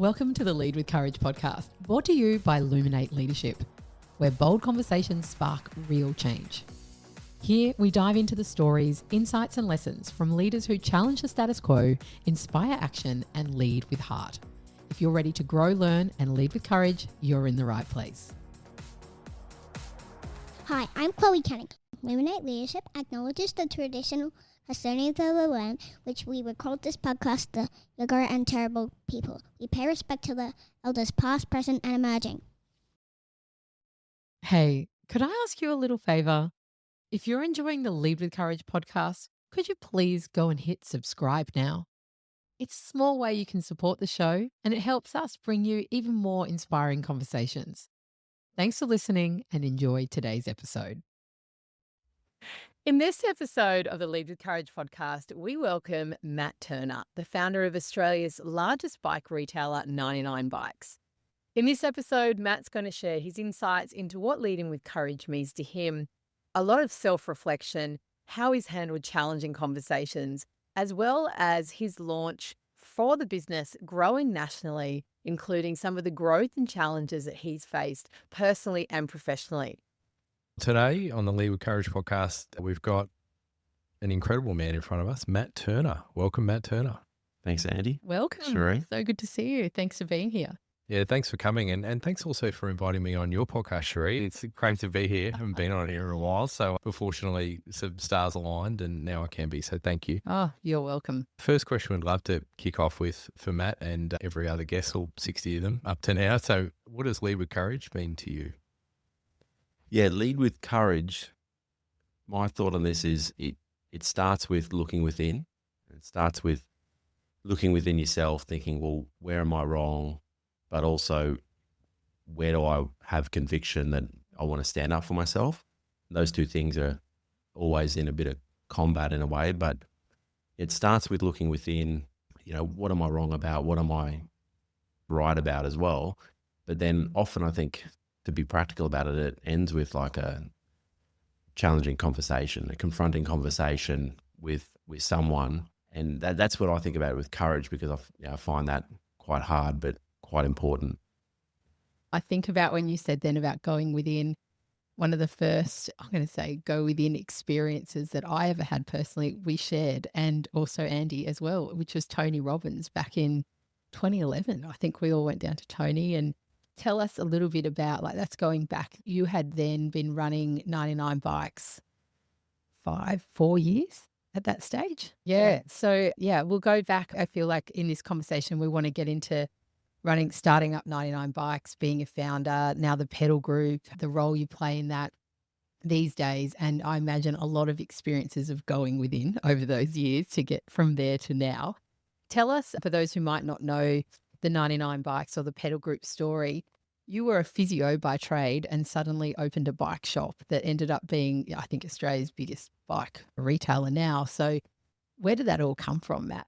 Welcome to the Lead with Courage podcast, brought to you by Illuminate Leadership, where bold conversations spark real change. Here, we dive into the stories, insights and lessons from leaders who challenge the status quo, inspire action and lead with heart. If you're ready to grow, learn and lead with courage, you're in the right place. Hi, I'm Chloe Kennick. Illuminate Leadership acknowledges the traditional custodians of the land, which we record this podcast the younger and terrible people. We pay respect to the elders past, present, and emerging. Hey, could I ask you a little favor? If you're enjoying the Lead with Courage podcast, could you please go and hit subscribe now? It's a small way you can support the show, and it helps us bring you even more inspiring conversations. Thanks for listening and enjoy today's episode. In this episode of the Lead with Courage podcast, we welcome Matt Turner, the founder of Australia's largest bike retailer, 99 Bikes. In this episode, Matt's going to share his insights into what leading with courage means to him, a lot of self-reflection, how he's handled challenging conversations, as well as his launch for the business growing nationally, including some of the growth and challenges that he's faced personally and professionally. Today on the Lead with Courage podcast, we've got an incredible man in front of us, Matt Turner. Welcome, Matt Turner. Thanks, Andy. Welcome. Cherie. So good to see you. Thanks for being here. Yeah, thanks for coming. And thanks also for inviting me on your podcast, Cherie. It's great to be here. I haven't been on here in a while. So fortunately, some stars aligned and now I can be. So thank you. Oh, you're welcome. First question we'd love to kick off with for Matt and every other guest, all 60 of them up to now. So what does Lead with Courage mean to you? Yeah, lead with courage. My thought on this is it starts with looking within. It starts with looking within yourself, thinking, well, where am I wrong? But also, where do I have conviction that I want to stand up for myself? Those two things are always in a bit of combat in a way, but it starts with looking within, what am I wrong about? What am I right about as well? But then often I think, to be practical about it, it ends with like a challenging conversation, a confronting conversation with someone. And that's what I think about it with courage, because I find that quite hard, but quite important. I think about when you said then about going within, one of the first, I'm going to say, go within experiences that I ever had personally, we shared, and also Andy as well, which was Tony Robbins back in 2011. I think we all went down to Tony. And tell us a little bit about, that's going back. You had then been running 99 Bikes 4 years at that stage. Yeah. So we'll go back. I feel like in this conversation, we want to get into starting up 99 Bikes, being a founder, now the pedal group, the role you play in that these days. And I imagine a lot of experiences of going within over those years to get from there to now. Tell us, for those who might not know the 99 Bikes or the pedal group story, you were a physio by trade and suddenly opened a bike shop that ended up being, I think, Australia's biggest bike retailer now. So where did that all come from, Matt?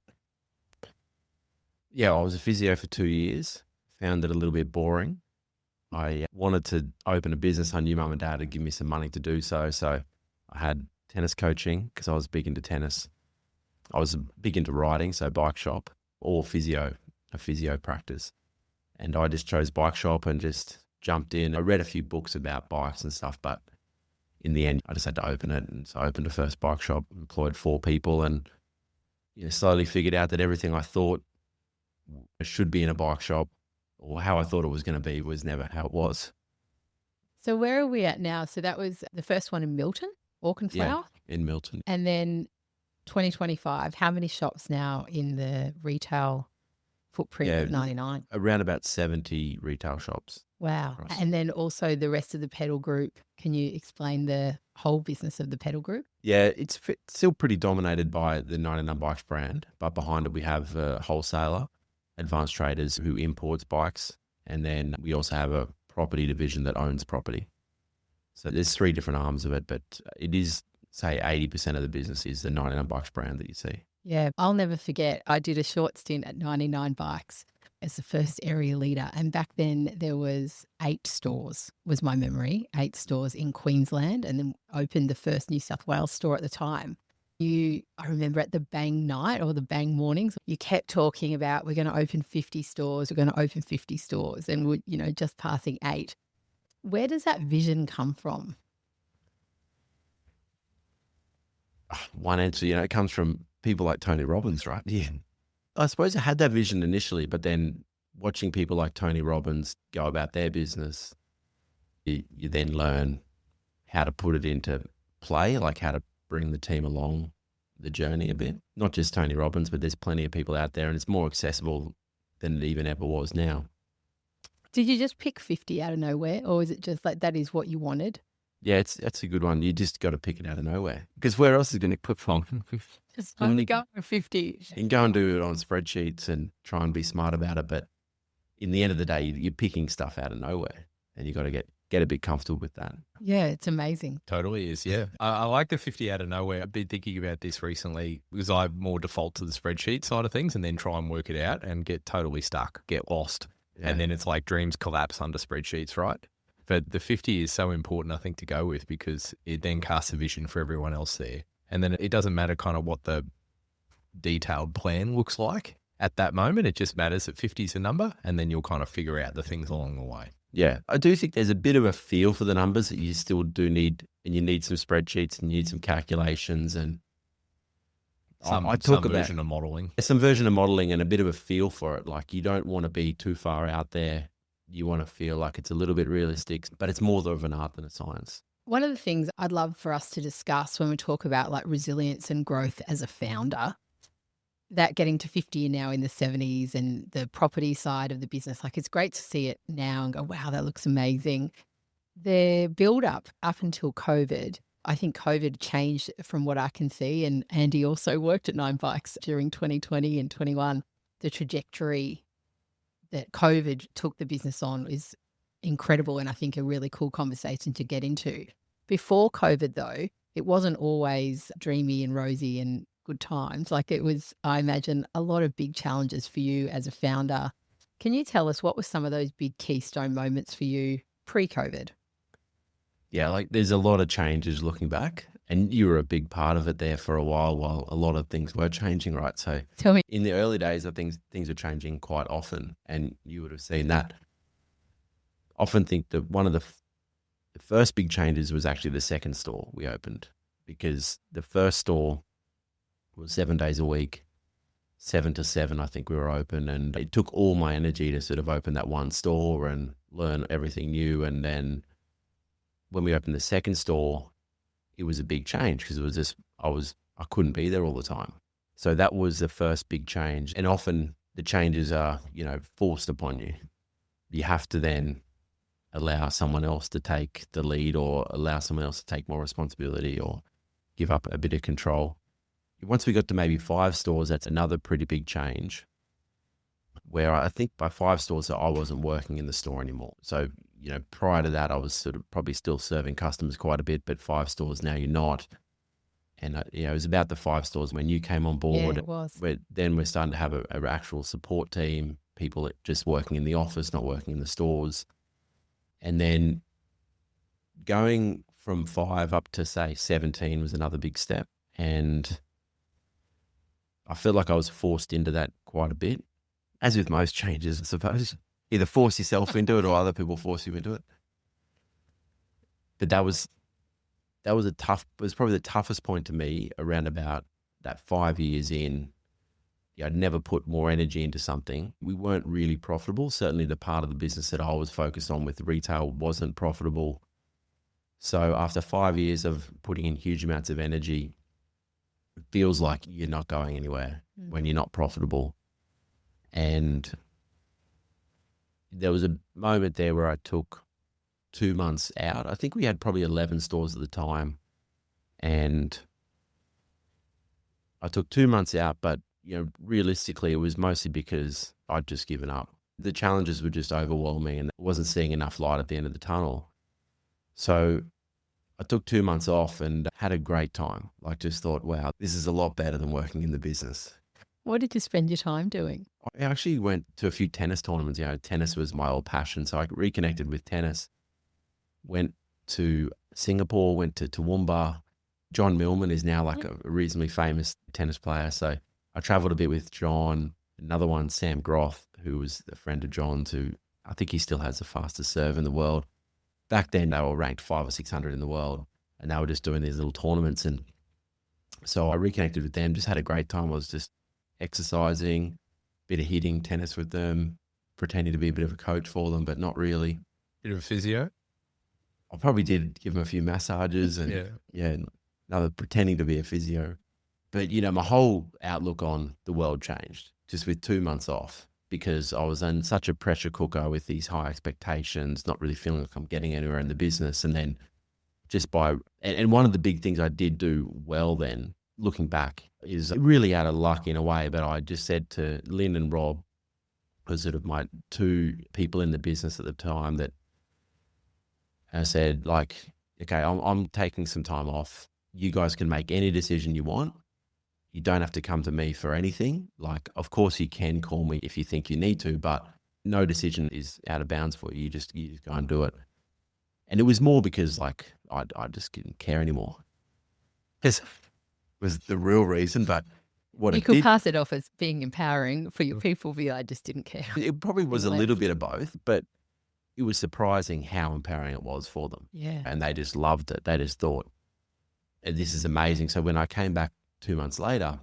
Yeah, I was a physio for 2 years, found it a little bit boring. I wanted to open a business. I knew mum and dad would give me some money to do so. So I had tennis coaching because I was big into tennis. I was big into riding, so bike shop, or physio, a physio practice. And I just chose bike shop and just jumped in. I read a few books about bikes and stuff, but in the end, I just had to open it. And so I opened a first bike shop, employed 4 people, and slowly figured out that everything I thought should be in a bike shop, or how I thought it was going to be, was never how it was. So where are we at now? So that was the first one in Milton, Auchenflower? Yeah, in Milton. And then 2025, how many shops now in the retail footprint of 99? Around about 70 retail shops. Wow. Across. And then also the rest of the pedal group. Can you explain the whole business of the pedal group? Yeah, it's still pretty dominated by the 99 Bikes brand, but behind it we have a wholesaler, Advanced Traders, who imports bikes. And then we also have a property division that owns property. So there's 3 different arms of it, but it is, say, 80% of the business is the 99 Bikes brand that you see. Yeah, I'll never forget. I did a short stint at 99 Bikes as the first area leader. And back then there was 8 stores, was my memory, 8 stores in Queensland, and then opened the first New South Wales store at the time. I remember at the bang night or the bang mornings, you kept talking about we're going to open 50 stores, we're going to open 50 stores, and we're, just passing 8. Where does that vision come from? One answer, it comes from people like Tony Robbins, right? Yeah. I suppose I had that vision initially, but then watching people like Tony Robbins go about their business, you then learn how to put it into play, like how to bring the team along the journey a bit. Not just Tony Robbins, but there's plenty of people out there, and it's more accessible than it even ever was now. Did you just pick 50 out of nowhere, or is it just like that is what you wanted? Yeah, that's a good one. You just got to pick it out of nowhere, because where else is going to put from? Just only go for 50. You can go and do it on spreadsheets and try and be smart about it, but in the end of the day, you're picking stuff out of nowhere, and you got to get a bit comfortable with that. Yeah, it's amazing. Totally is, yeah. I like the 50 out of nowhere. I've been thinking about this recently because I more default to the spreadsheet side of things and then try and work it out and get totally stuck, get lost. Yeah. And then it's like dreams collapse under spreadsheets, right? But the 50 is so important, I think, to go with, because it then casts a vision for everyone else there. And then it doesn't matter kind of what the detailed plan looks like at that moment. It just matters that 50 is a number, and then you'll kind of figure out the things along the way. Yeah, I do think there's a bit of a feel for the numbers that you still do need, and you need some spreadsheets and you need some calculations and some version of modeling. Some version of modeling and a bit of a feel for it. Like, you don't want to be too far out there. You want to feel like it's a little bit realistic, but it's more of an art than a science. One of the things I'd love for us to discuss when we talk about like resilience and growth as a founder, that getting to 50 now in the 70s and the property side of the business, like it's great to see it now and go, wow, that looks amazing. The build up until COVID, I think COVID changed from what I can see. And Andy also worked at 9 Bikes during 2020 and 21. The trajectory that COVID took the business on is incredible, and I think a really cool conversation to get into. Before COVID though, it wasn't always dreamy and rosy and good times. Like, it was, I imagine, a lot of big challenges for you as a founder. Can you tell us what were some of those big keystone moments for you pre-COVID? Yeah, like there's a lot of changes looking back, and you were a big part of it there for a while a lot of things were changing, right? So tell me. In the early days, I think things were changing quite often, and you would have seen that. Often think that one of the first big changes was actually the second store we opened, because the first store was 7 days a week, 7 to 7, I think we were open. And it took all my energy to sort of open that one store and learn everything new. And then when we opened the second store, it was a big change, because it was just, I couldn't be there all the time. So that was the first big change. And often the changes are, forced upon you. You have to then allow someone else to take the lead, or allow someone else to take more responsibility, or give up a bit of control. Once we got to maybe 5 stores, that's another pretty big change, where I think by 5 stores I wasn't working in the store anymore. So, prior to that, I was sort of probably still serving customers quite a bit, but 5 stores now you're not. And, it was about the 5 stores when you came on board. Yeah, it was. Then we're starting to have an actual support team, people just working in the office, not working in the stores. And then going from 5 up to, say, 17 was another big step. And I feel like I was forced into that quite a bit, as with most changes, I suppose. Either force yourself into it or other people force you into it. But that was probably the toughest point to me, around about that 5 years in. I'd never put more energy into something. We weren't really profitable. Certainly the part of the business that I was focused on with retail wasn't profitable. So after 5 years of putting in huge amounts of energy, it feels like you're not going anywhere when you're not profitable. And there was a moment there where I took 2 months out. I think we had probably 11 stores at the time. And I took 2 months out, but realistically, it was mostly because I'd just given up. The challenges were just overwhelming, and I wasn't seeing enough light at the end of the tunnel. So I took 2 months off and had a great time. Like, just thought, wow, this is a lot better than working in the business. What did you spend your time doing? I actually went to a few tennis tournaments. Tennis was my old passion. So I reconnected with tennis, went to Singapore, went to Toowoomba, John Millman is now like a reasonably famous tennis player. So I traveled a bit with John. Another one, Sam Groth, who was a friend of John's, who I think he still has the fastest serve in the world. Back then, they were ranked 500 or 600 in the world, and they were just doing these little tournaments. And so I reconnected with them, just had a great time. I was just exercising, bit of hitting tennis with them, pretending to be a bit of a coach for them, but not really. Bit of a physio. I probably did give them a few massages and another pretending to be a physio. But, my whole outlook on the world changed just with 2 months off, because I was in such a pressure cooker with these high expectations, not really feeling like I'm getting anywhere in the business. And then and one of the big things I did do well then, looking back, is really out of luck in a way, but I just said to Lynn and Rob, who were sort of my two people in the business at the time, that I said, like, okay, I'm taking some time off. You guys can make any decision you want. You don't have to come to me for anything. Like, of course you can call me if you think you need to, but no decision is out of bounds for you. You just go and do it. And it was more because like, I just didn't care anymore. This was the real reason, but what You could pass it off as being empowering for your people, but I just didn't care. It probably was a little bit of both, but it was surprising how empowering it was for them. Yeah. And they just loved it. They just thought, this is amazing. So when I came back 2 months later,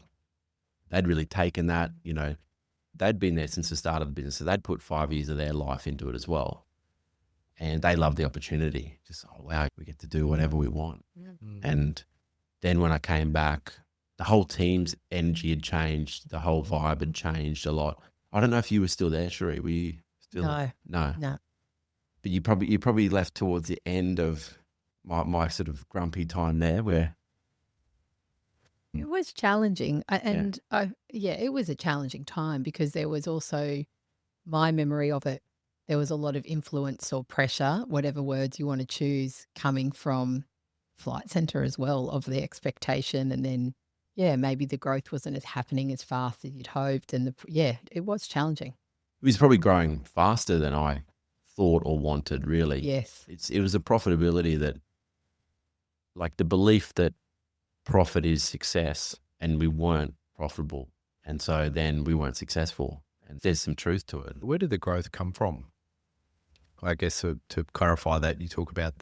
they'd really taken that, they'd been there since the start of the business. So they'd put 5 years of their life into it as well. And they loved the opportunity. Just, oh, wow, we get to do whatever we want. Mm. And then when I came back, the whole team's energy had changed. The whole vibe had changed a lot. I don't know if you were still there, Cherie. Were you still? No. But you probably left towards the end of my sort of grumpy time there, where it was challenging. It was a challenging time because there was also my memory of it. There was a lot of influence or pressure, whatever words you want to choose, coming from Flight Centre as well, of the expectation. And then, maybe the growth wasn't happening as fast as you'd hoped. And it was challenging. It was probably growing faster than I thought or wanted, really. Yes. It was a profitability that, like the belief that profit is success, and we weren't profitable. And so then we weren't successful. And there's some truth to it. Where did the growth come from? I guess to clarify that, you talk about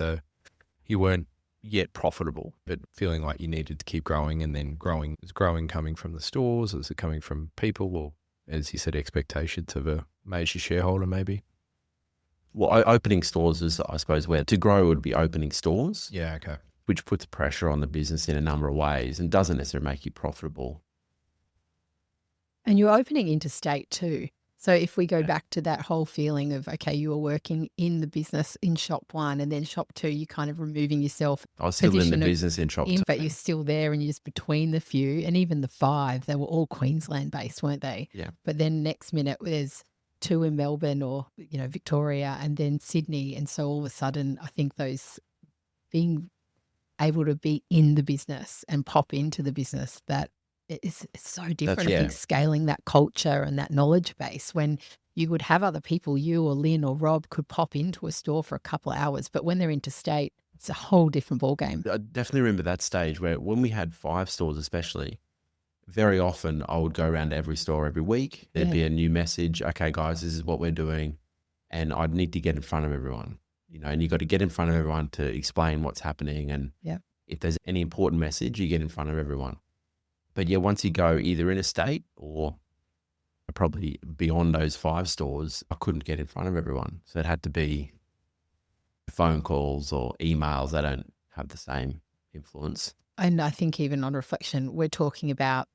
you weren't yet profitable, but feeling like you needed to keep growing, and then growing coming from the stores? Is it coming from people, or, as you said, expectations of a major shareholder maybe? Well, opening stores is, I suppose, where to grow would be opening stores. Yeah, okay. Which puts pressure on the business in a number of ways and doesn't necessarily make you profitable. And you're opening interstate too. So if we go back to that whole feeling of, okay, you were working in the business in shop 1 and then shop 2, you're kind of removing yourself. I was still in the business in shop 2. But you're still there, and you're just between the few, and even the 5, they were all Queensland based, weren't they? Yeah. But then next minute there's 2 in Melbourne or, Victoria, and then Sydney. And so all of a sudden, I think those being able to be in the business and pop into the business, that it's so different. I think scaling that culture and that knowledge base, when you would have other people, you or Lynn or Rob, could pop into a store for a couple of hours, but when they're interstate, it's a whole different ballgame. I definitely remember that stage where, when we had 5 stores especially, very often I would go around to every store every week. There'd be a new message. Okay, guys, this is what we're doing. And I'd need to get in front of everyone, and you got to get in front of everyone to explain what's happening. And if there's any important message, you get in front of everyone. But once you go either interstate or probably beyond those 5 stores, I couldn't get in front of everyone. So it had to be phone calls or emails. They don't have the same influence. And I think even on reflection, we're talking about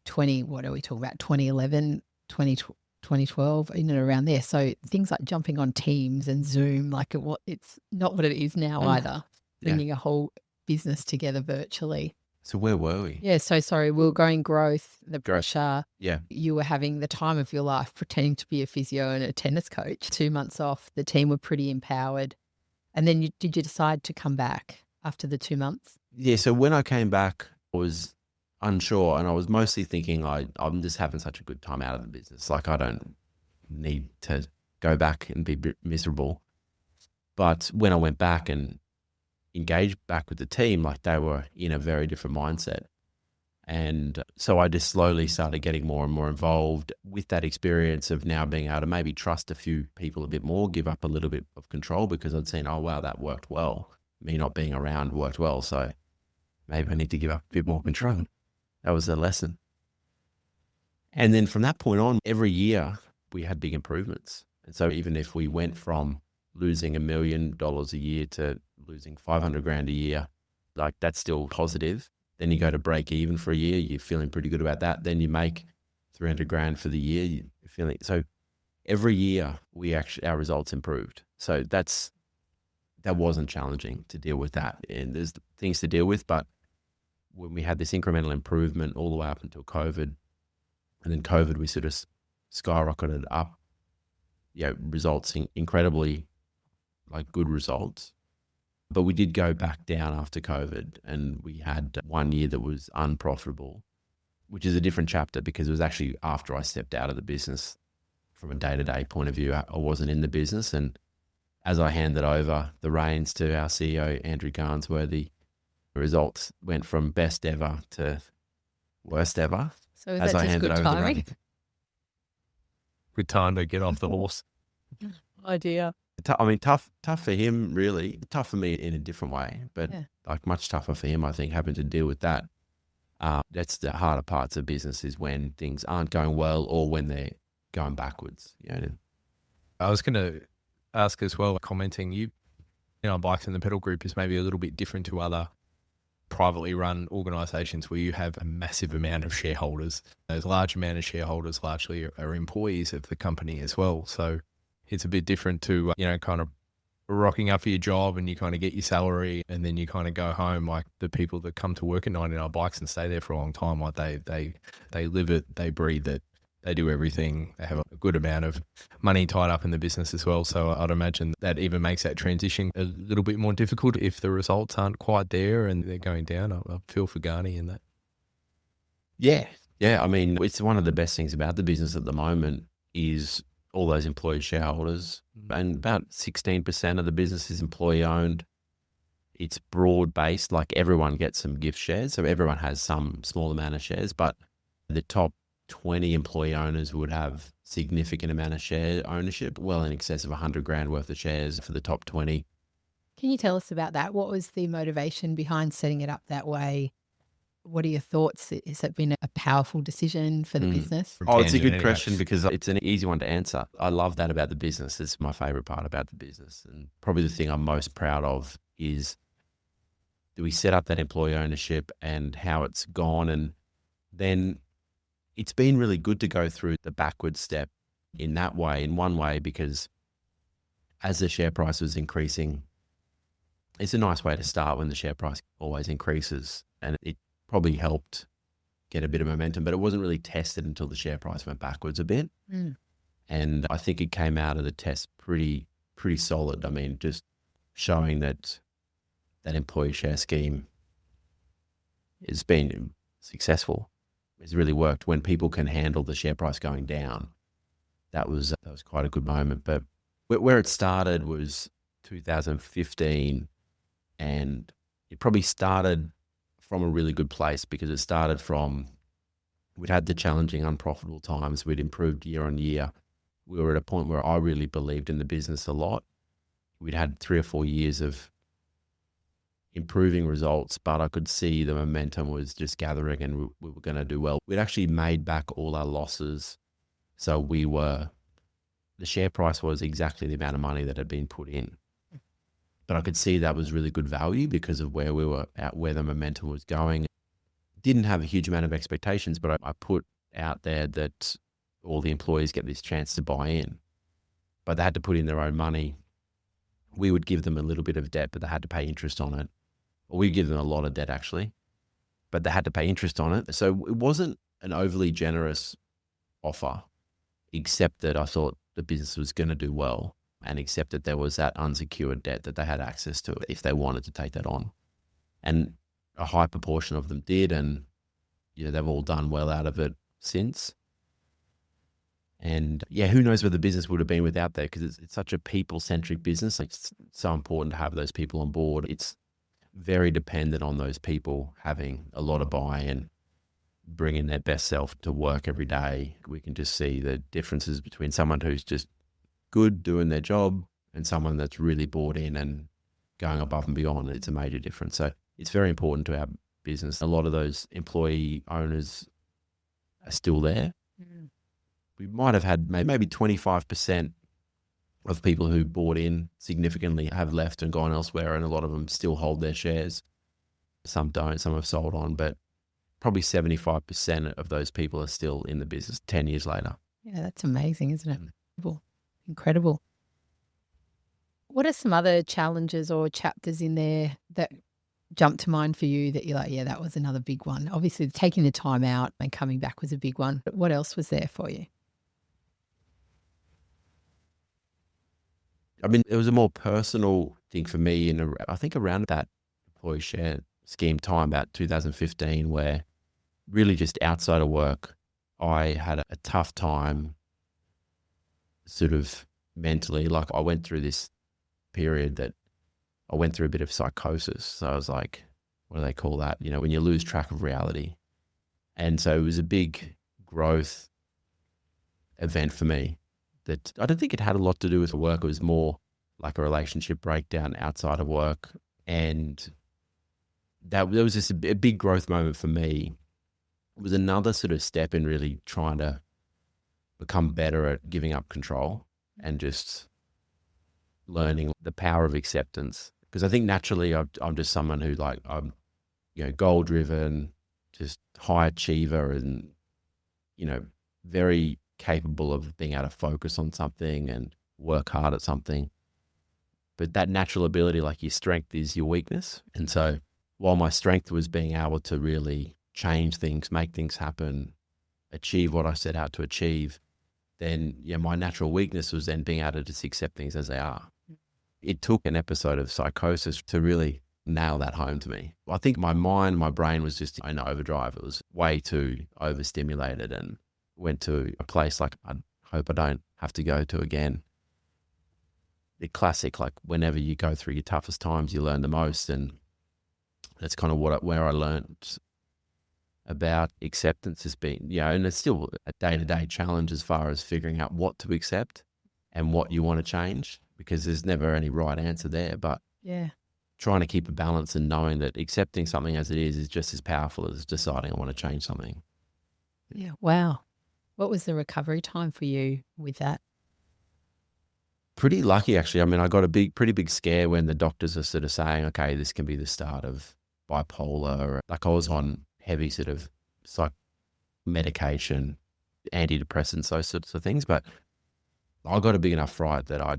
2011, 2012, in and around there. So things like jumping on Teams and Zoom, it's not what it is now either, bringing a whole business together virtually. So where were we? Yeah, so sorry, we were going growth, the pressure. Yeah. You were having the time of your life pretending to be a physio and a tennis coach. 2 months off, the team were pretty empowered. And then did you decide to come back after the 2 months? Yeah, so when I came back, I was unsure, and I was mostly thinking I'm just having such a good time out of the business. Like, I don't need to go back and be miserable. But when I went back, and engaged back with the team, like they were in a very different mindset. And so I just slowly started getting more and more involved with that experience of now being able to maybe trust a few people a bit more, give up a little bit of control, because I'd seen, oh, wow, that worked well. Me not being around worked well. So maybe I need to give up a bit more control. That was the lesson. And then from that point on, every year we had big improvements. And so even if we went from losing $1 million a year to losing 500 grand a year, like that's still positive. Then you go to break even for a year, you're feeling pretty good about that. Then you make 300 grand for the year, you're feeling, so every year our results improved. So that wasn't challenging to deal with that. And there's things to deal with, but when we had this incremental improvement all the way up until COVID, and then COVID, we sort of skyrocketed up, results incredibly like good results. But we did go back down after COVID, and we had 1 year that was unprofitable, which is a different chapter because it was actually after I stepped out of the business. From a day-to-day point of view, I wasn't in the business. And as I handed over the reins to our CEO, Andrew Garnsworthy, the results went from best ever to worst ever. So is that just good timing? Good time to get off the horse. Oh dear. I mean, tough for him, really. Tough for me in a different way, but like much tougher for him, I think, having to deal with that. That's the harder parts of business, is when things aren't going well or when they're going backwards. I was going to ask as well, commenting, Bikes in the Pedal Group is maybe a little bit different to other privately run organisations where you have a massive amount of shareholders. Those large amount of shareholders largely are employees of the company as well. So it's a bit different to, kind of rocking up for your job and you kind of get your salary and then you kind of go home. Like the people that come to work at 99 Bikes and stay there for a long time, like they live it, they breathe it, they do everything. They have a good amount of money tied up in the business as well. So I'd imagine that even makes that transition a little bit more difficult if the results aren't quite there and they're going down. I feel for Garni in that. Yeah. I mean, it's one of the best things about the business at the moment is all those employee shareholders, and about 16% of the business is employee owned. It's broad based, like everyone gets some gift shares. So everyone has some small amount of shares, but the top 20 employee owners would have significant amount of share ownership, well in excess of 100 grand worth of shares for the top 20. Can you tell us about that? What was the motivation behind setting it up that way? What are your thoughts? Has it been a powerful decision for the business? Oh, it's a good question because it's an easy one to answer. I love that about the business. It's my favorite part about the business. And probably the thing I'm most proud of is that we set up that employee ownership and how it's gone. And then it's been really good to go through the backward step in that way, in one way, because as the share price was increasing, it's a nice way to start when the share price always increases. And it probably helped get a bit of momentum, but it wasn't really tested until the share price went backwards a bit. And I think it came out of the test pretty solid. I mean, just showing that employee share scheme has been successful. It's really worked when people can handle the share price going down. That was quite a good moment. But where it started was 2015, and it probably started from a really good place because it started from, we'd had the challenging, unprofitable times. We'd improved year on year. We were at a point where I really believed in the business a lot. We'd had 3 or 4 years of improving results, but I could see the momentum was just gathering and we were going to do well. We'd actually made back all our losses. So the share price was exactly the amount of money that had been put in. But I could see that was really good value because of where we were at, where the momentum was going. Didn't have a huge amount of expectations, but I put out there that all the employees get this chance to buy in. But they had to put in their own money. We would give them a little bit of debt, but they had to pay interest on it. Or we'd give them a lot of debt actually, but they had to pay interest on it. So it wasn't an overly generous offer, except that I thought the business was going to do well. And except that there was that unsecured debt that they had access to if they wanted to take that on. And a high proportion of them did, and they've all done well out of it since. And who knows where the business would have been without that, because it's such a people-centric business. It's so important to have those people on board. It's very dependent on those people having a lot of buy-in, bringing their best self to work every day. We can just see the differences between someone who's just good doing their job and someone that's really bought in and going above and beyond. It's a major difference. So it's very important to our business. A lot of those employee owners are still there. Mm. We might have had maybe 25% of people who bought in significantly have left and gone elsewhere, and a lot of them still hold their shares. Some don't, some have sold on, but probably 75% of those people are still in the business 10 years later. Yeah, that's amazing, isn't it? Incredible. What are some other challenges or chapters in there that jump to mind for you that you're like, yeah, that was another big one? Obviously, taking the time out and coming back was a big one, but what else was there for you? I mean, it was a more personal thing for me, I think around that employee share scheme time, about 2015, where really just outside of work, I had a tough time sort of mentally. Like, I went through this period that I went through a bit of psychosis. So I was like, what do they call that? You know, when you lose track of reality. And so it was a big growth event for me that I don't think it had a lot to do with work. It was more like a relationship breakdown outside of work. And there was just a big growth moment for me. It was another sort of step in really trying to become better at giving up control and just learning the power of acceptance. Because I think naturally I'm just someone who I'm, goal driven, just high achiever, and, very capable of being able to focus on something and work hard at something. But that natural ability, like your strength is your weakness. And so while my strength was being able to really change things, make things happen, achieve what I set out to achieve, then my natural weakness was then being able to just accept things as they are. It took an episode of psychosis to really nail that home to me. I think my brain was just in overdrive. It was way too overstimulated, and went to a place like I hope I don't have to go to again. The classic, like whenever you go through your toughest times, you learn the most. And that's kind of where I learned about acceptance has been, and it's still a day-to-day challenge as far as figuring out what to accept and what you want to change, because there's never any right answer there. But trying to keep a balance and knowing that accepting something as it is just as powerful as deciding I want to change something. Yeah. Wow. What was the recovery time for you with that? Pretty lucky, actually. I mean, I got a pretty big scare when the doctors are sort of saying, okay, this can be the start of bipolar. Like, I was on heavy sort of medication, antidepressants, those sorts of things. But I got a big enough fright that I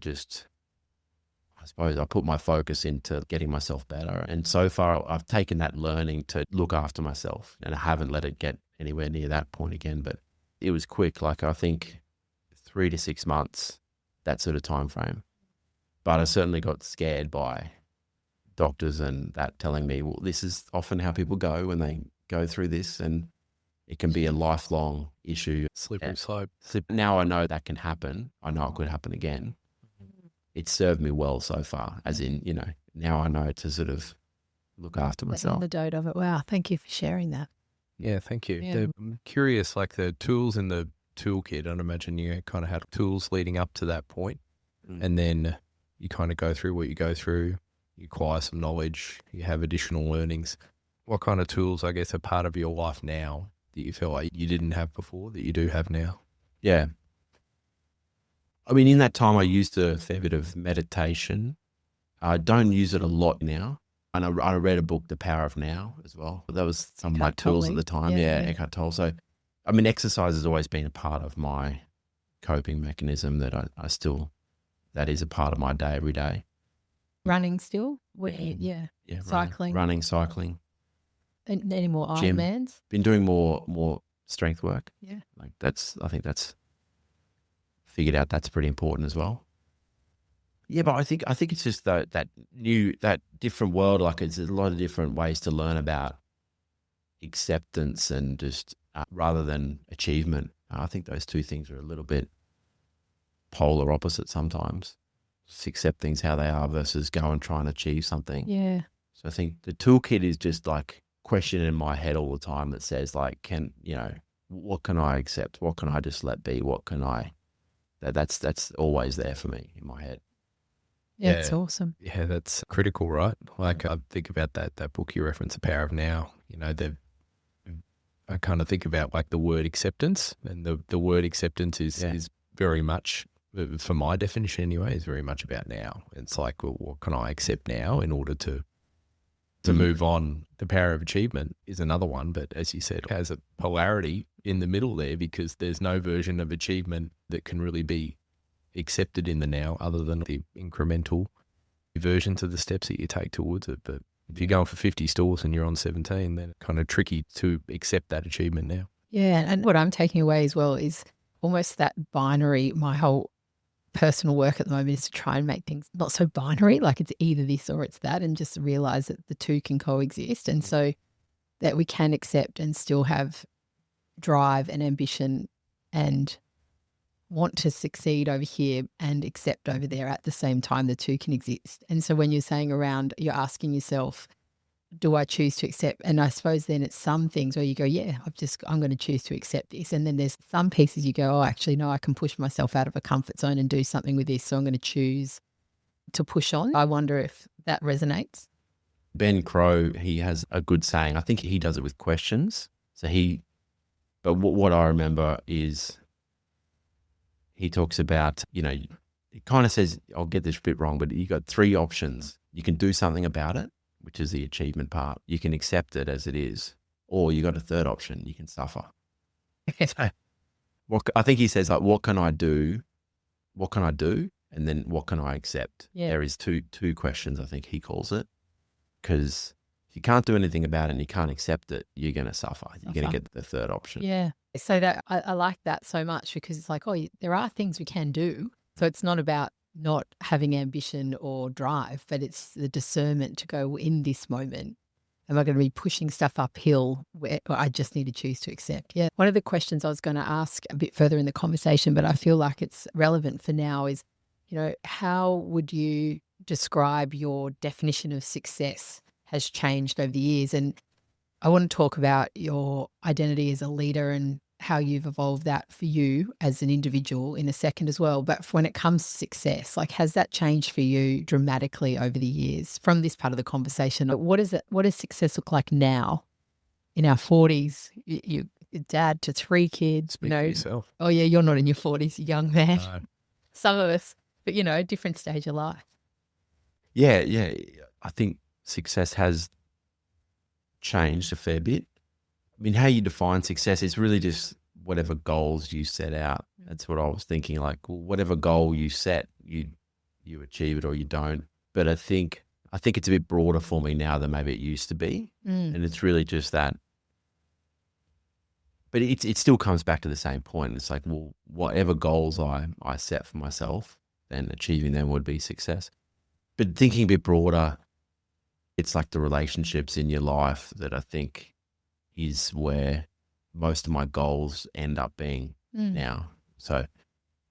suppose I put my focus into getting myself better. And so far I've taken that learning to look after myself, and I haven't let it get anywhere near that point again. But it was quick, like I think 3 to 6 months, that sort of time frame. But I certainly got scared by doctors and that telling me, well, this is often how people go when they go through this, and it can be a lifelong issue. Slippery slope. Now I know that can happen. I know it could happen again. It's served me well so far, as in, now I know to sort of look after myself. The antidote of it. Wow. Thank you for sharing that. Yeah, thank you. Yeah. I'm curious, like the tools in the toolkit, I'd imagine you kind of had tools leading up to that point, and then you kind of go through what you go through, you acquire some knowledge, you have additional learnings. What kind of tools, I guess, are part of your life now that you feel like you didn't have before that you do have now? Yeah. I mean, in that time I used a fair bit of meditation. I don't use it a lot now. And I read a book, The Power of Now, as well. That was some of my tools at the time. Yeah, Eckhart Tolle. So, I mean, exercise has always been a part of my coping mechanism that that is a part of my day every day. Running still? Yeah. Cycling? Running, cycling. Any more Gym. Ironmans? Been doing more strength work. Yeah. Like I think that's figured out that's pretty important as well. Yeah, but I think it's just that different world. Like, it's a lot of different ways to learn about acceptance and just rather than achievement. I think those two things are a little bit polar opposite sometimes. Just accept things how they are versus go and try and achieve something. Yeah. So I think the toolkit is just like question in my head all the time that says like, what can I accept? What can I just let be? What can I, that's always there for me in my head. Yeah, it's awesome. Yeah, that's critical, right? Like I think about that book you referenced, The Power of Now. I kind of think about like the word acceptance, and the word acceptance is very much, for my definition anyway, is very much about now. It's like, well, what can I accept now in order to move on? The power of achievement is another one, but as you said, it has a polarity in the middle there, because there's no version of achievement that can really be accepted in the now other than the incremental versions of the steps that you take towards it. But if you're going for 50 stores and you're on 17, then it's kind of tricky to accept that achievement now. Yeah, and what I'm taking away as well is almost that binary. My whole personal work at the moment is to try and make things not so binary, like it's either this or it's that, and just realize that the two can coexist. And so that we can accept and still have drive and ambition and want to succeed over here and accept over there at the same time. The two can exist. And so when you're saying around, you're asking yourself, do I choose to accept? And I suppose then it's some things where you go, yeah, I'm going to choose to accept this. And then there's some pieces you go, oh, actually, no, I can push myself out of a comfort zone and do something with this. So I'm going to choose to push on. I wonder if that resonates. Ben Crow, he has a good saying. I think he does it with questions. But what I remember is he talks about, he kind of says, I'll get this bit wrong, but you got three options. You can do something about it, which is the achievement part. You can accept it as it is, or you got a third option. You can suffer. So, I think he says, like, what can I do? What can I do? And then what can I accept? Yeah. There is two questions, I think he calls it, because if you can't do anything about it and you can't accept it, you're going to suffer. You're going to get the third option. Yeah. So that I like that so much, because it's like, oh, there are things we can do. So it's not about not having ambition or drive, but it's the discernment to go, in this moment, am I going to be pushing stuff uphill where I just need to choose to accept? Yeah. One of the questions I was going to ask a bit further in the conversation, but I feel like it's relevant for now, is, how would you describe your definition of success has changed over the years? And I want to talk about your identity as a leader and how you've evolved that for you as an individual in a second as well. But when it comes to success, like, has that changed for you dramatically over the years from this part of the conversation? What does success look like now in our 40s? You're dad to 3 kids. Speak for yourself. Oh yeah, you're not in your 40s, young man. No. Some of us, but different stage of life. Yeah. I think success has changed a fair bit. I mean, how you define success is really just whatever goals you set out. That's what I was thinking. Like, well, whatever goal you set, you achieve it or you don't. But I think it's a bit broader for me now than maybe it used to be, and it's really just that. But it still comes back to the same point. It's like, well, whatever goals I set for myself, then achieving them would be success. But thinking a bit broader, it's like the relationships in your life that I think is where most of my goals end up being now. So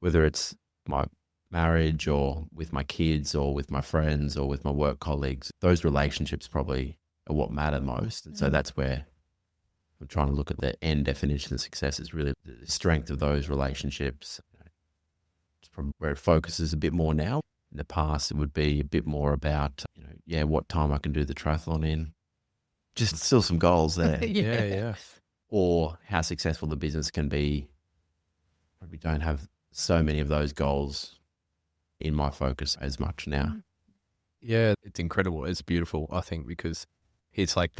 whether it's my marriage or with my kids or with my friends or with my work colleagues, those relationships probably are what matter most. And so that's where I'm trying to look at the end definition of success, is really the strength of those relationships. It's probably where it focuses a bit more now. In the past, it would be a bit more about, what time I can do the triathlon in. Just still some goals there. Yeah. Or how successful the business can be. Probably don't have so many of those goals in my focus as much now. Yeah, it's incredible. It's beautiful, I think, because it's like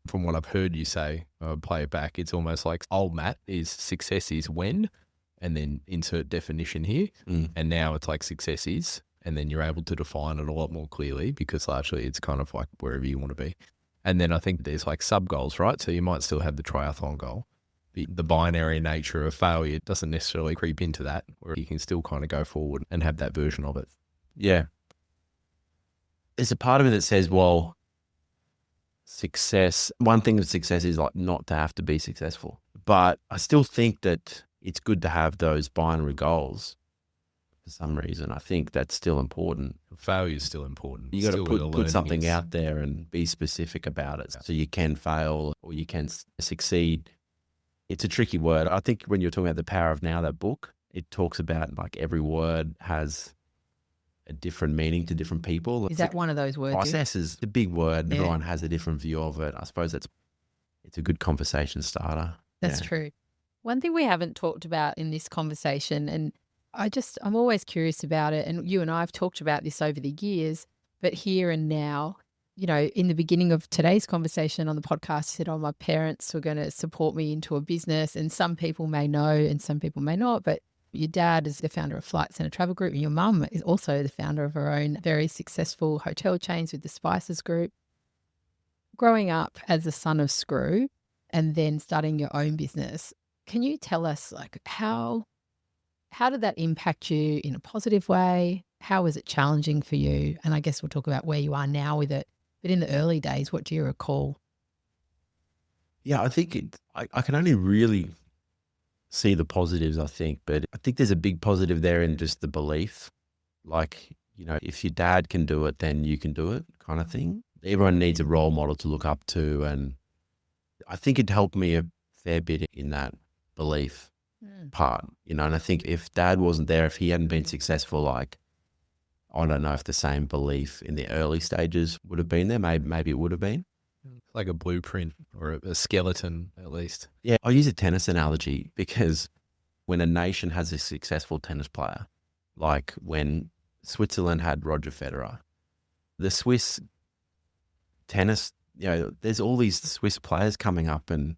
from what I've heard you say, play it back, it's almost like old Matt is success is when, and then insert definition here. And now it's like success is, and then you're able to define it a lot more clearly, because largely it's kind of like wherever you want to be. And then I think there's like sub goals, right? So you might still have the triathlon goal. The binary nature of failure doesn't necessarily creep into that, where you can still kind of go forward and have that version of it. Yeah. There's a part of me that says, well, success, one thing of success is like not to have to be successful. But I still think that it's good to have those binary goals for some reason. I think that's still important failure is still important. You got Still to where the put learning something is. out there and be specific about it so you can fail or you can succeed. It's a tricky word. I think when you're talking about The Power of Now, that book, it talks about like every word has a different meaning to different people. Is that one of those words? Process is a big word. Yeah. Everyone has a different view of it. I suppose it's a good conversation starter. That's Yeah. true. One thing we haven't talked about in this conversation, and I'm always curious about it, and you and I have talked about this over the years, but here and now, in the beginning of today's conversation on the podcast, you said, my parents were going to support me into a business, and some people may know and some people may not, but your dad is the founder of Flight Centre Travel Group, and your mum is also the founder of her own very successful hotel chains with the Spices Group. Growing up as a son of Screw and then starting your own business, can you tell us like how did that impact you in a positive way? How was it challenging for you? And I guess we'll talk about where you are now with it. But in the early days, what do you recall? Yeah, I think I can only really see the positives, I think. But I think there's a big positive there in just the belief. Like, if your dad can do it, then you can do it kind of thing. Everyone needs a role model to look up to. And I think it helped me a fair bit in that belief part, and I think if dad wasn't there, if he hadn't been successful, like, I don't know if the same belief in the early stages would have been there. Maybe it would have been. Like a blueprint or a skeleton at least. Yeah, I'll use a tennis analogy because when a nation has a successful tennis player, like when Switzerland had Roger Federer, the Swiss tennis, there's all these Swiss players coming up and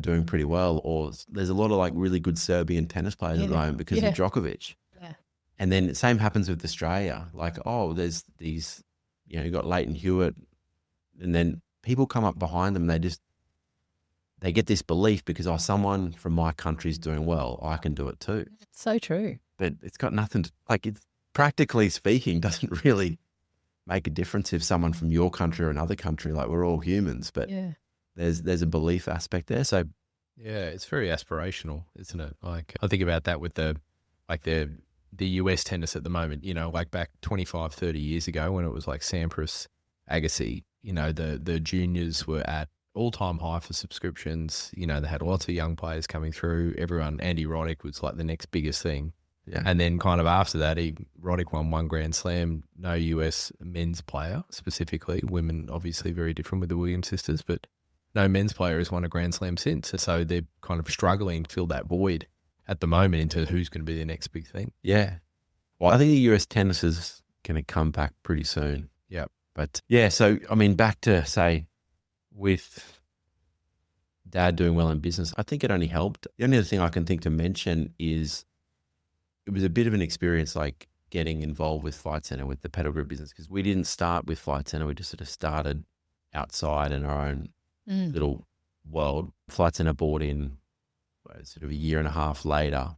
doing pretty well, or there's a lot of like really good Serbian tennis players at the moment because of Djokovic. Yeah. And then the same happens with Australia. Like, there's these, you got Leighton Hewitt, and then people come up behind them. They get this belief because, someone from my country's doing well, I can do it too. So true. But it's got nothing to, like, it's practically speaking, doesn't really make a difference if someone from your country or another country, like we're all humans, but there's a belief aspect there. So yeah, it's very aspirational, isn't it? Like I think about that with the US tennis at the moment, like back 25, 30 years ago when it was like Sampras, Agassi, the juniors were at all-time high for subscriptions. They had lots of young players coming through. Andy Roddick was like the next biggest thing. Yeah. And then kind of after that, Roddick won one Grand Slam, no US men's player specifically. Women obviously very different with the Williams sisters, but no men's player has won a Grand Slam since. So they're kind of struggling to fill that void at the moment into who's going to be the next big thing. Yeah. Well, I think the US tennis is going to come back pretty soon. Yeah. But yeah, so I mean, back to say with dad doing well in business, I think it only helped. The only other thing I can think to mention is it was a bit of an experience like getting involved with Flight Centre, with the pedal group business, because we didn't start with Flight Centre. We just sort of started outside in our own little world. Flight Centre bought in sort of a year and a half later.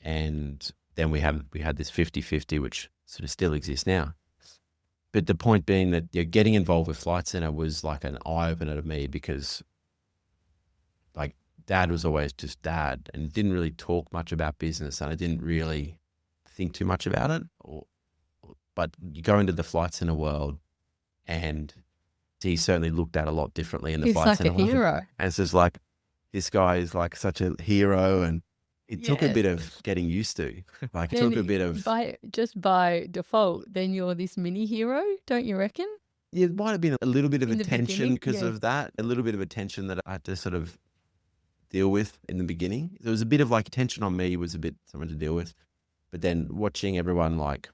And then we had this 50-50, which sort of still exists now. But the point being that getting involved with Flight Centre was like an eye-opener to me because like dad was always just dad and didn't really talk much about business, and I didn't really think too much about it. But you go into the Flight Centre world and he's certainly looked at a lot differently in the Flight Centre world. He's like a hero. And it's just like, this guy is like such a hero, and it took a bit of getting used to. Like it took a bit of... By default, then you're this mini hero, don't you reckon? Yeah, it might have been a little bit of In a the tension beginning, because of that. A little bit of a tension that I had to sort of deal with in the beginning. There was a bit of like tension on me, was a bit something to deal with. But then watching everyone like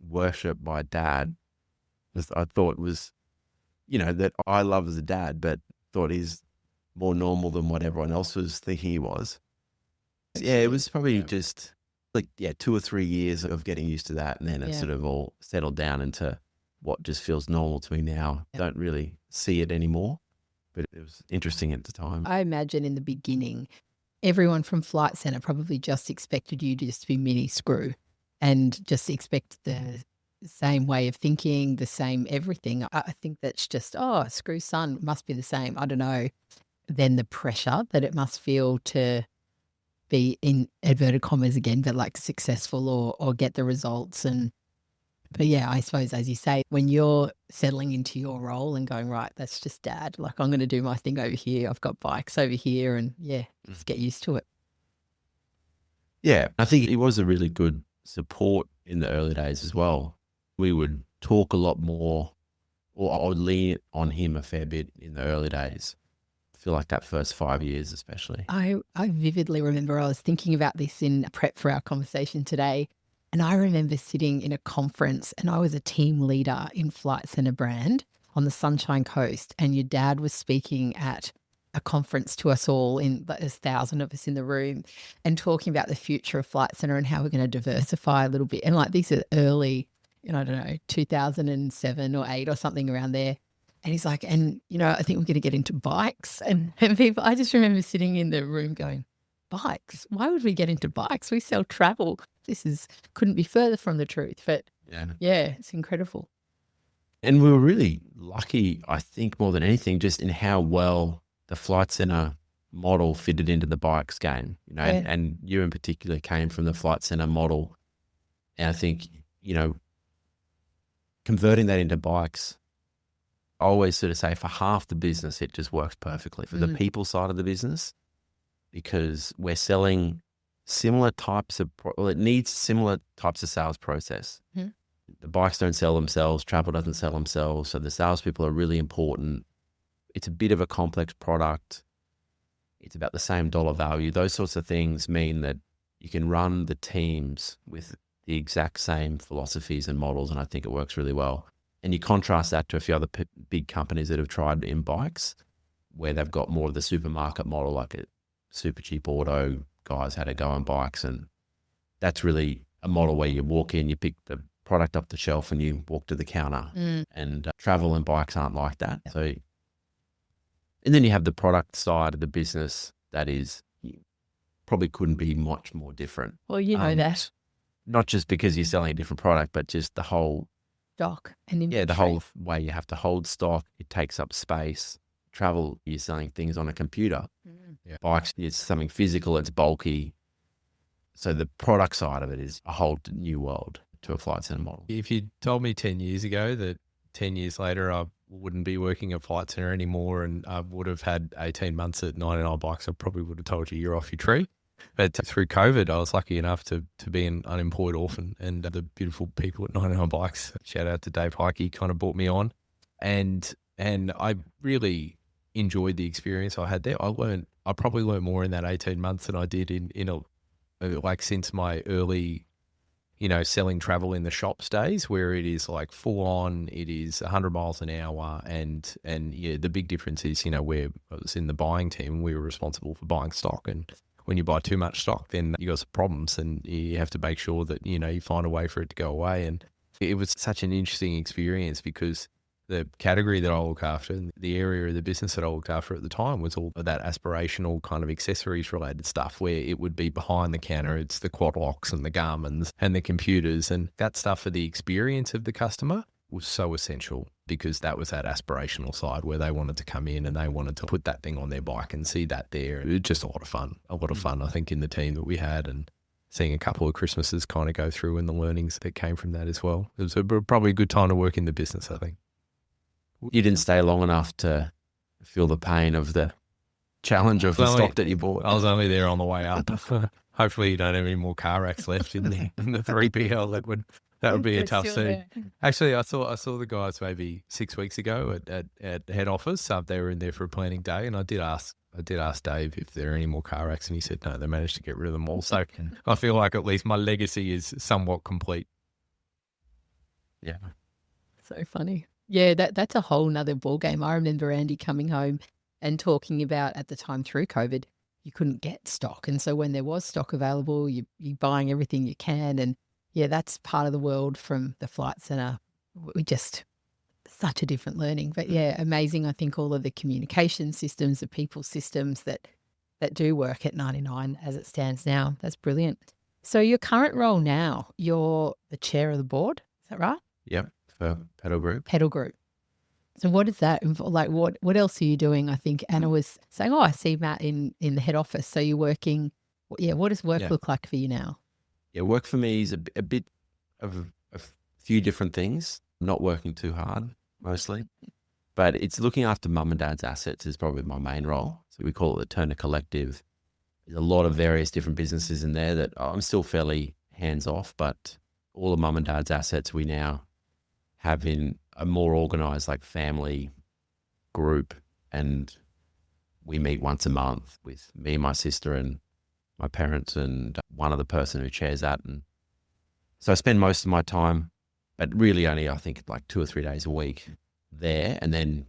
worship my dad, I thought was, that I love as a dad, but thought he's more normal than what everyone else was thinking he was. Yeah, it was probably just like, 2 or 3 years of getting used to that. And then it sort of all settled down into what just feels normal to me now. Don't really see it anymore, but it was interesting at the time. I imagine in the beginning, everyone from Flight Centre probably just expected you to just be mini Screw and just expect the same way of thinking, the same everything. I think that's just, Screw's son must be the same. I don't know. Then the pressure that it must feel to be in inverted commas again, but like successful or get the results. And But yeah, I suppose, as you say, when you're settling into your role and going, right, that's just dad. Like, I'm going to do my thing over here. I've got bikes over here, and yeah, just get used to it. Yeah, I think it was a really good support in the early days as well. We would talk a lot more, or I would lean on him a fair bit in the early days. I feel like that first 5 years especially. I vividly remember I was thinking about this in prep for our conversation today. And I remember sitting in a conference, and I was a team leader in Flight Centre brand on the Sunshine Coast. And your dad was speaking at a conference to us all, there's 1,000 of us in the room, and talking about the future of Flight Centre and how we're going to diversify a little bit. And like, these are early, I don't know, 2007 or 8 or something around there. And he's like, and, I think we're going to get into bikes. And people, I just remember sitting in the room going, bikes? Why would we get into bikes? We sell travel. Couldn't be further from the truth. But yeah, it's incredible. And we were really lucky, I think, more than anything, just in how well the Flight Centre model fitted into the bikes game. And you in particular came from the Flight Centre model. And I think, converting that into bikes, I always sort of say for half the business, it just works perfectly. For the people side of the business, because we're selling similar types of, it needs similar types of sales process. The bikes don't sell themselves, travel doesn't sell themselves. So the salespeople are really important. It's a bit of a complex product. It's about the same dollar value. Those sorts of things mean that you can run the teams with the exact same philosophies and models. And I think it works really well. And you contrast that to a few other big companies that have tried in bikes, where they've got more of the supermarket model, like a Super Cheap Auto guys had to go on bikes. And that's really a model where you walk in, you pick the product off the shelf and you walk to the counter. And travel and bikes aren't like that. So, and then you have the product side of the business that is, probably couldn't be much more different. Well, that. Not just because you're selling a different product, but just the whole stock and inventory. Yeah, the whole way you have to hold stock, it takes up space. Travel, you're selling things on a computer. Bikes, it's something physical, it's bulky. So the product side of it is a whole new world to a Flight Centre model. If you told me 10 years ago that 10 years later I wouldn't be working at Flight Centre anymore and I would have had 18 months at 99 Bikes, I probably would have told you you're off your tree. But through COVID, I was lucky enough to be an unemployed orphan, and the beautiful people at 99 Bikes, shout out to Dave Heike, kind of brought me on. And I really enjoyed the experience I had there. I probably learned more in that 18 months than I did since my early, selling travel in the shops days, where it is like full on, it is 100 miles an hour. And yeah, the big difference is, where I was in the buying team, we were responsible for buying stock. And when you buy too much stock, then you got some problems and you have to make sure that, you find a way for it to go away. And it was such an interesting experience because the category that I look after, the area of the business that I looked after at the time was all of that aspirational kind of accessories related stuff where it would be behind the counter. It's the quad locks and the Garmins and the computers, and that stuff for the experience of the customer was so essential because that was that aspirational side where they wanted to come in and they wanted to put that thing on their bike and see that there. It was just a lot of fun, I think, in the team that we had, and seeing a couple of Christmases kind of go through and the learnings that came from that as well. It was probably a good time to work in the business, I think. You didn't stay long enough to feel the pain of the challenge of the stock that you bought. I was only there on the way up. Hopefully you don't have any more car racks left in the 3PL. That would be a tough scene. Actually, I saw the guys maybe 6 weeks ago at head office. They were in there for a planning day, and I did ask Dave if there are any more car racks, and he said no, they managed to get rid of them all. So I feel like at least my legacy is somewhat complete. Yeah. So funny. Yeah, that's a whole nother ball game. I remember Andy coming home and talking about, at the time through COVID, you couldn't get stock. And so when there was stock available, you're buying everything you can. And yeah, that's part of the world from the Flight Centre. We just, such a different learning. But yeah, amazing. I think all of the communication systems, the people systems that do work at 99 as it stands now. That's brilliant. So your current role now, you're the chair of the board. Is that right? Yep. For Pedal Group. Pedal Group. So what does that involve? Like what else are you doing? I think Anna was saying, I see Matt in the head office. So you're working, what does work look like for you now? Yeah, work for me is a bit of few different things, not working too hard mostly. But it's looking after mum and dad's assets is probably my main role. So we call it the Turner Collective. There's a lot of various different businesses in there that I'm still fairly hands off, but all of mum and dad's assets we now have in a more organized like family group, and we meet once a month with me, my sister and my parents and one other person who chairs that. And so I spend most of my time, but really only I think like 2 or 3 days a week there. And then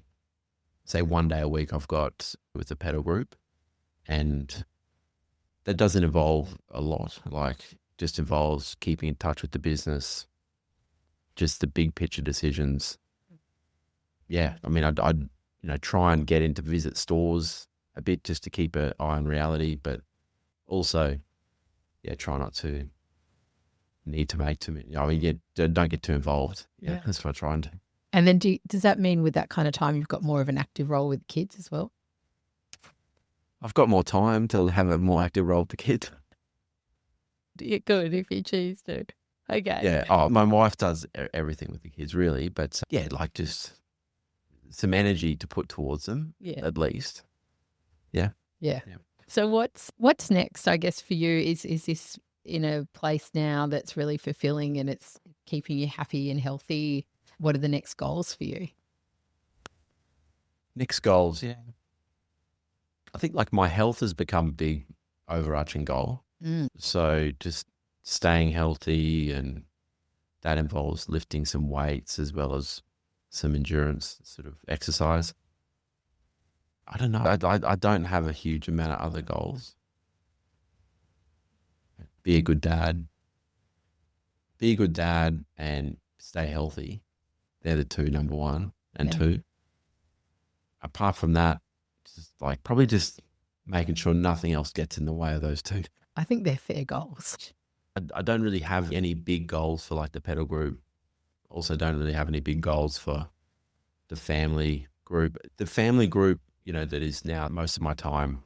say 1 day a week I've got with the pedal group, and that doesn't involve a lot. Like just involves keeping in touch with the business, just the big picture decisions. Yeah. I mean, I'd try and get in to visit stores a bit just to keep an eye on reality, but also, yeah, try not to need to make too many. I mean, yeah, don't get too involved. Yeah, that's what I'm trying to. And then does that mean with that kind of time you've got more of an active role with kids as well? I've got more time to have a more active role with the kids. You're good if you choose to. Okay. Yeah. Oh, my wife does everything with the kids, really. But yeah, like just some energy to put towards them, at least. Yeah. Yeah. So what's next, I guess, for you? Is this in a place now that's really fulfilling and it's keeping you happy and healthy? What are the next goals for you? Next goals, yeah. I think like my health has become a big overarching goal. So just staying healthy, and that involves lifting some weights as well as some endurance sort of exercise. I don't know. I don't have a huge amount of other goals. Be a good dad and stay healthy. They're the two, number one and two. Apart from that, just like probably just making sure nothing else gets in the way of those two. I think they're fair goals. I don't really have any big goals for like the pedal group. Also don't really have any big goals for the family group. The family group, that is now most of my time.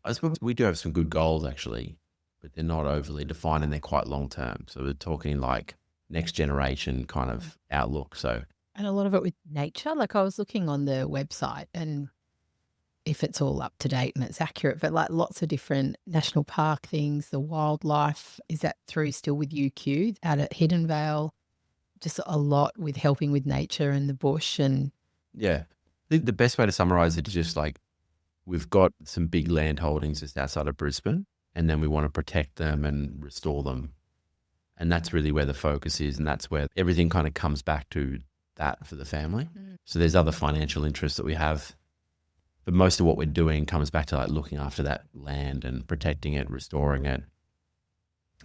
I suppose we do have some good goals actually, but they're not overly defined and they're quite long term. So we're talking like next generation kind of outlook. So, and a lot of it with nature. Like I was looking on the website, and if it's all up to date and it's accurate, but like lots of different national park things, the wildlife, is that through still with UQ out at Hidden Vale? Just a lot with helping with nature and the bush. And yeah, I think the best way to summarize it is just like we've got some big land holdings just outside of Brisbane, and then we want to protect them and restore them. And that's really where the focus is, and that's where everything kind of comes back to that for the family. So there's other financial interests that we have, but most of what we're doing comes back to like looking after that land and protecting it, restoring it.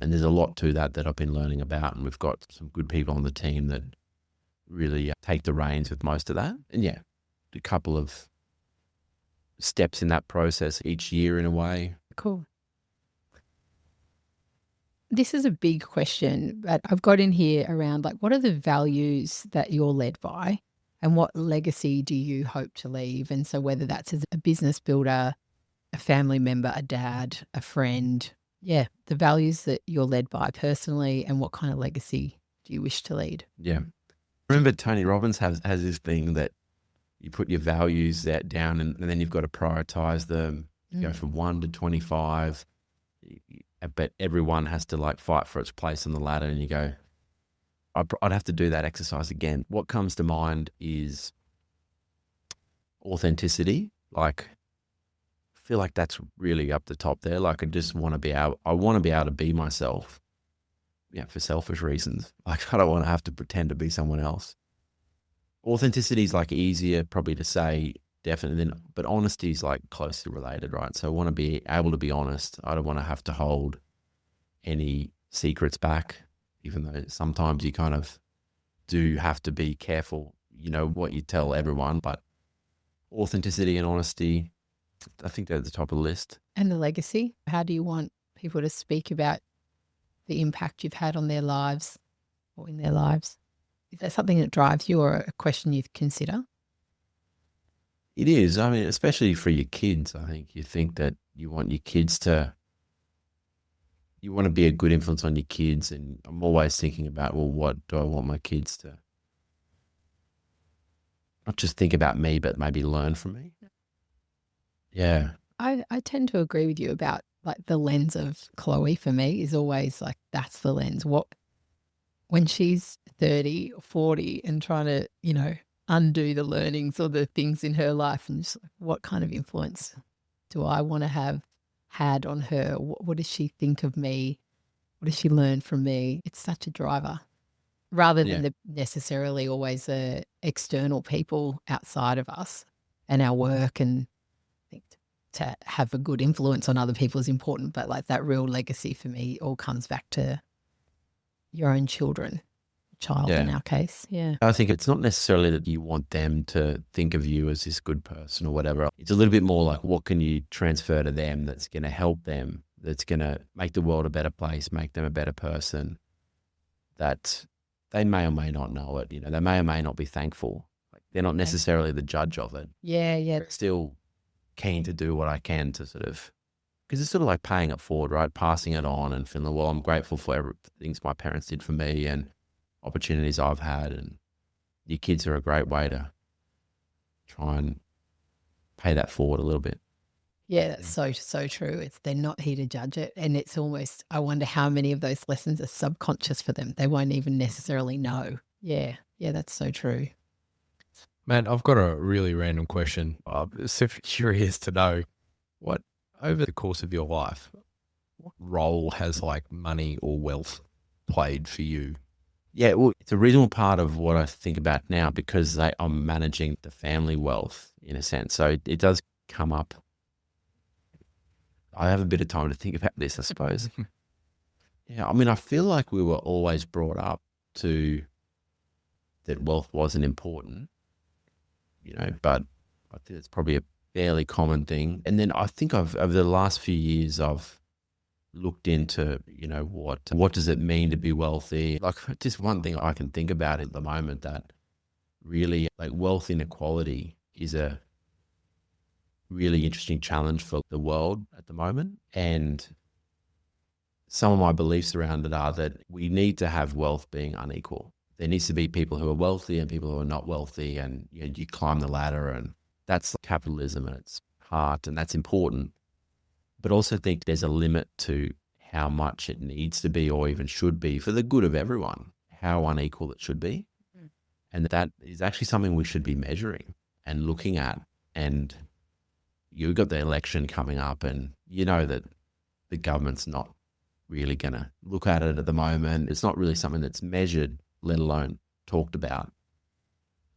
And there's a lot to that I've been learning about, and we've got some good people on the team that really take the reins with most of that. And yeah, a couple of steps in that process each year in a way. Cool. This is a big question, but I've got in here around like what are the values that you're led by, and what legacy do you hope to leave? And so whether that's as a business builder, a family member, a dad, a friend, the values that you're led by personally, and what kind of legacy do you wish to lead? Yeah. Remember Tony Robbins has this thing that you put your values down and then you've got to prioritize them. You go from 1 to 25, but everyone has to like fight for its place on the ladder, and you go, I'd have to do that exercise again. What comes to mind is authenticity. Like, I feel like that's really up the top there. Like, I want to be able to be myself. Yeah, for selfish reasons. Like, I don't want to have to pretend to be someone else. Authenticity is like easier probably to say, definitely, but honesty is like closely related, right? So I want to be able to be honest. I don't want to have to hold any secrets back, even though sometimes you kind of do have to be careful, what you tell everyone. But authenticity and honesty, I think they're at the top of the list. And the legacy, how do you want people to speak about the impact you've had on their lives or in their lives? Is that something that drives you, or a question you consider? It is. I mean, especially for your kids, I think you think that you want your kids to, you want to be a good influence on your kids. And I'm always thinking about, well, what do I want my kids to not just think about me, but maybe learn from me? Yeah. I tend to agree with you about like the lens of Chloe for me is always like, that's the lens. When she's 30 or 40 and trying to, undo the learnings or the things in her life, and just like, what kind of influence do I want to have had on her? What does she think of me? What does she learn from me? It's such a driver rather than necessarily always the external people outside of us and our work. And I think to have a good influence on other people is important, but like that real legacy for me all comes back to your own children, child in our case. Yeah. I think it's not necessarily that you want them to think of you as this good person or whatever. It's a little bit more like, what can you transfer to them that's going to help them, that's going to make the world a better place, make them a better person, that they may or may not know it. They may or may not be thankful. Like, they're not necessarily the judge of it. Yeah. But still keen to do what I can to sort of, because it's sort of like paying it forward, right? Passing it on and feeling, well, I'm grateful for things my parents did for me and opportunities I've had. And your kids are a great way to try and pay that forward a little bit. Yeah, that's so true. They're not here to judge it. And it's almost, I wonder how many of those lessons are subconscious for them. They won't even necessarily know. Yeah, that's so true. Man, I've got a really random question. I'm so curious to know what, over the course of your life, what role has like money or wealth played for you? Yeah, well, it's a reasonable part of what I think about now because I'm managing the family wealth in a sense. So it does come up. I have a bit of time to think about this, I suppose. Yeah, I mean, I feel like we were always brought up to that wealth wasn't important, but I think it's probably a fairly common thing. And then I think over the last few years, I've looked into, what does it mean to be wealthy? Like, just one thing I can think about at the moment that really, like, wealth inequality is a really interesting challenge for the world at the moment. And some of my beliefs around it are that we need to have wealth being unequal. There needs to be people who are wealthy and people who are not wealthy, and you climb the ladder, and that's capitalism at its heart, and that's important. But also think there's a limit to how much it needs to be or even should be for the good of everyone, how unequal it should be. And that is actually something we should be measuring and looking at. And you've got the election coming up, and that the government's not really going to look at it at the moment. It's not really something that's measured, let alone talked about.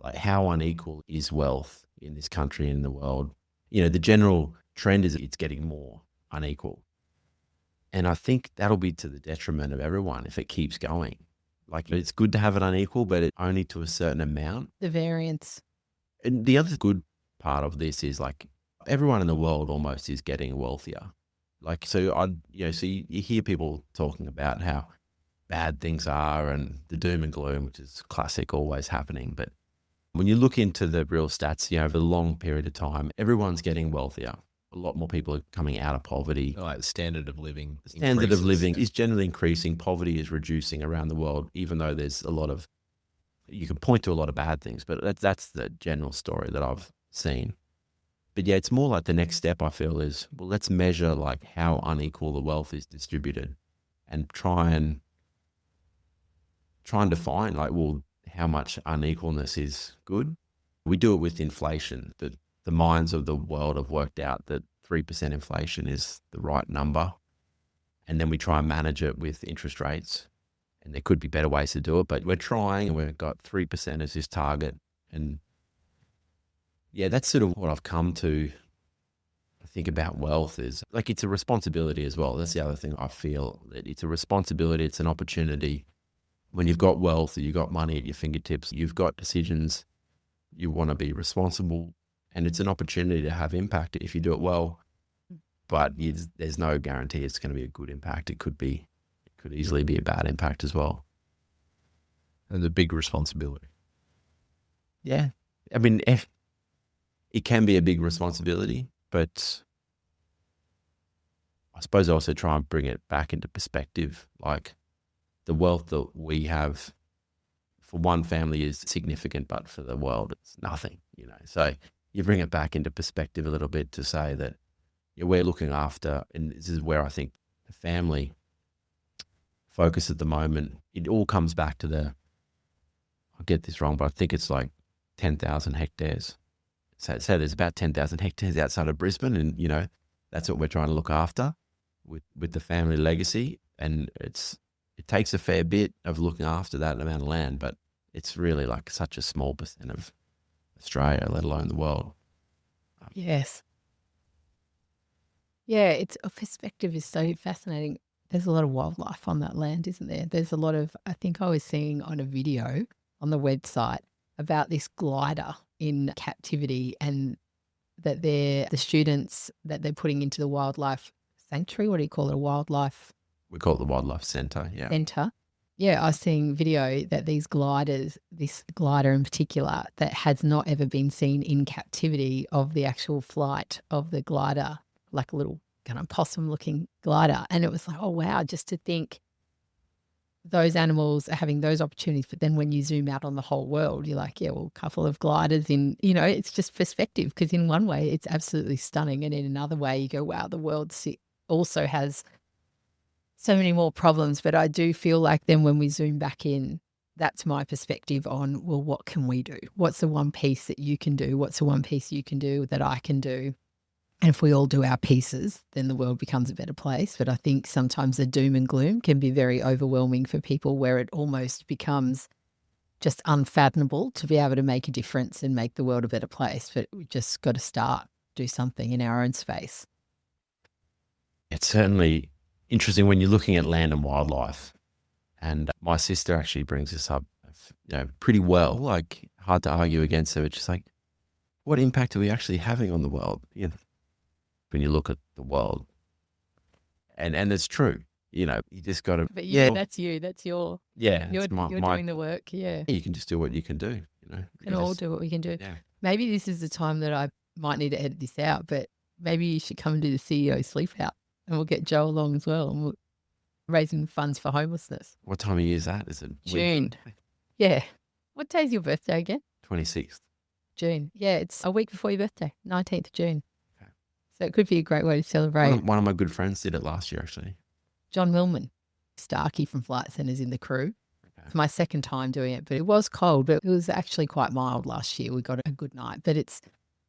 Like, how unequal is wealth in this country and in the world? The general trend is it's getting more unequal. And I think that'll be to the detriment of everyone if it keeps going. Like, it's good to have it unequal, but it only to a certain amount. The variance. And the other good part of this is, like, everyone in the world almost is getting wealthier. Like, so you hear people talking about how bad things are and the doom and gloom, which is classic, always happening. But when you look into the real stats, over a long period of time, everyone's getting wealthier. A lot more people are coming out of poverty. Like, the standard of living. The standard of living is generally increasing. Poverty is reducing around the world, even though there's you can point to a lot of bad things, but that's the general story that I've seen. But yeah, it's more like the next step, I feel, is, well, let's measure like how unequal the wealth is distributed and try and define, like, well, how much unequalness is good. We do it with inflation. The minds of the world have worked out that 3% inflation is the right number. And then we try and manage it with interest rates. And there could be better ways to do it, but we're trying, and we've got 3% as this target. And yeah, that's sort of what I've come to think about wealth is, like, it's a responsibility as well. That's the other thing I feel, that it's a responsibility. It's an opportunity. When you've got wealth, you've got money at your fingertips, you've got decisions, you want to be responsible, and it's an opportunity to have impact if you do it well. But there's no guarantee it's going to be a good impact. It could easily be a bad impact as well. And a big responsibility. Yeah. I mean, it can be a big responsibility, but I suppose also try and bring it back into perspective. Like the wealth that we have for one family is significant, but for the world, it's nothing, So you bring it back into perspective a little bit to say that we're looking after, and this is where I think the family focus at the moment, it all comes back to I'll get this wrong, but I think it's like 10,000 hectares. So there's about 10,000 hectares outside of Brisbane, and, that's what we're trying to look after with the family legacy. And it takes a fair bit of looking after that amount of land, but it's really like such a small percent of Australia, let alone the world. Yes. Yeah, it's a perspective is so fascinating. There's a lot of wildlife on that land, isn't there? There's a lot of, I think I was seeing on a video on the website about this glider in captivity, and that the students that they're putting into the wildlife sanctuary, what do you call it, a wildlife? We call it the Wildlife Centre, yeah. Centre. Yeah, I was seeing video that these gliders, this glider in particular, that has not ever been seen in captivity of the actual flight of the glider, like a little kind of possum-looking glider. And it was like, oh, wow, just to think those animals are having those opportunities. But then when you zoom out on the whole world, you're like, yeah, well, a couple of gliders in, it's just perspective, because in one way it's absolutely stunning. And in another way you go, wow, the world also has so many more problems. But I do feel like then when we zoom back in, that's my perspective on, well, what can we do? What's the one piece that you can do? What's the one piece you can do that I can do? And if we all do our pieces, then the world becomes a better place. But I think sometimes the doom and gloom can be very overwhelming for people, where it almost becomes just unfathomable to be able to make a difference and make the world a better place. But we just got to do something in our own space. It's certainly interesting when you're looking at land and wildlife. And my sister actually brings this up pretty well, like hard to argue against her. But she's like, what impact are we actually having on the world? When you look at the world, and it's true, you just got to. But that's you. That's your. Yeah, you're doing the work. Yeah, you can just do what you can do. We can all do what we can do. Yeah. Maybe this is the time that I might need to edit this out, but maybe you should come and do the CEO sleep out, and we'll get Joe along as well, and we'll raising funds for homelessness. What time of year is that? Is it June? Yeah. What day is your birthday again? 26th. June. Yeah, it's a week before your birthday, 19th of June. So it could be a great way to celebrate. One of my good friends did it last year, actually. John Millman, Starkey from Flight Centre's in the crew. Okay. It's my second time doing it, but it was cold, but it was actually quite mild last year. We got a good night. But it's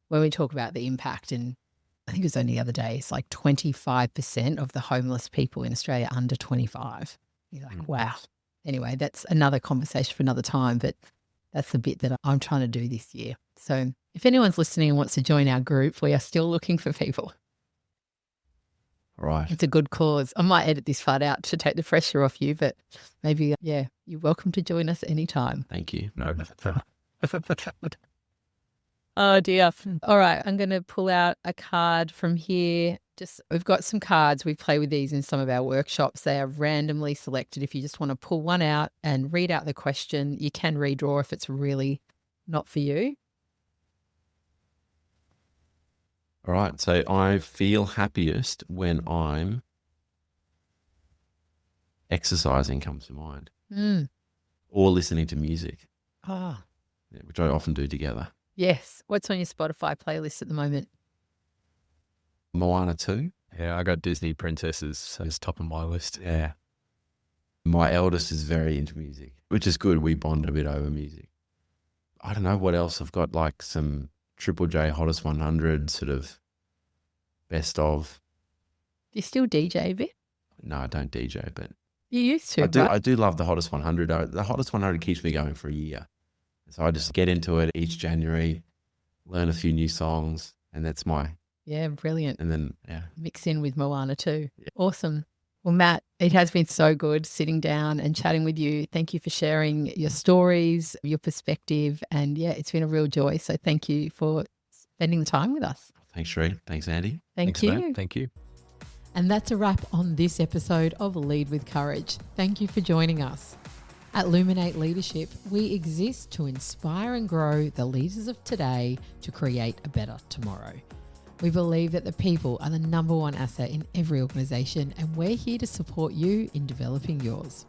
when we talk about the impact, and I think it was only the other day, it's like 25% of the homeless people in Australia under 25. You're like, wow. Anyway, that's another conversation for another time, but that's the bit that I'm trying to do this year. So if anyone's listening and wants to join our group, we are still looking for people. All right. It's a good cause. I might edit this part out to take the pressure off you, but maybe, you're welcome to join us anytime. Thank you. No. Oh, dear. All right. I'm going to pull out a card from here. We've got some cards. We play with these in some of our workshops. They are randomly selected. If you just want to pull one out and read out the question, you can redraw if it's really not for you. All right. So I feel happiest when I'm exercising, comes to mind. Or listening to music. Which I often do together. Yes. What's on your Spotify playlist at the moment? Moana 2. Yeah, I got Disney Princesses, so it's top of my list. Yeah. My eldest is very into music, which is good. We bond a bit over music. I don't know what else. I've got like some Triple J Hottest 100 sort of best of. Do you still DJ a bit? No, I don't DJ, but you used to. I do love the Hottest 100. The Hottest 100 keeps me going for a year. So I just get into it each January, learn a few new songs, and that's my... Yeah, brilliant. And then, mix in with Moana too. Yeah. Awesome. Well, Matt, it has been so good sitting down and chatting with you. Thank you for sharing your stories, your perspective, and it's been a real joy. So thank you for spending the time with us. Thanks, Cherie. Thanks, Andy. Thanks, you. Matt. Thank you. And that's a wrap on this episode of Lead with Courage. Thank you for joining us. At Luminate Leadership, we exist to inspire and grow the leaders of today to create a better tomorrow. We believe that the people are the number one asset in every organisation, and we're here to support you in developing yours.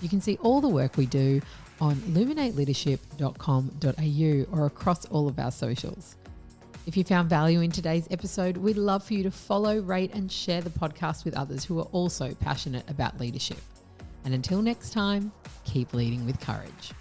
You can see all the work we do on illuminateleadership.com.au or across all of our socials. If you found value in today's episode, we'd love for you to follow, rate and share the podcast with others who are also passionate about leadership. And until next time, keep leading with courage.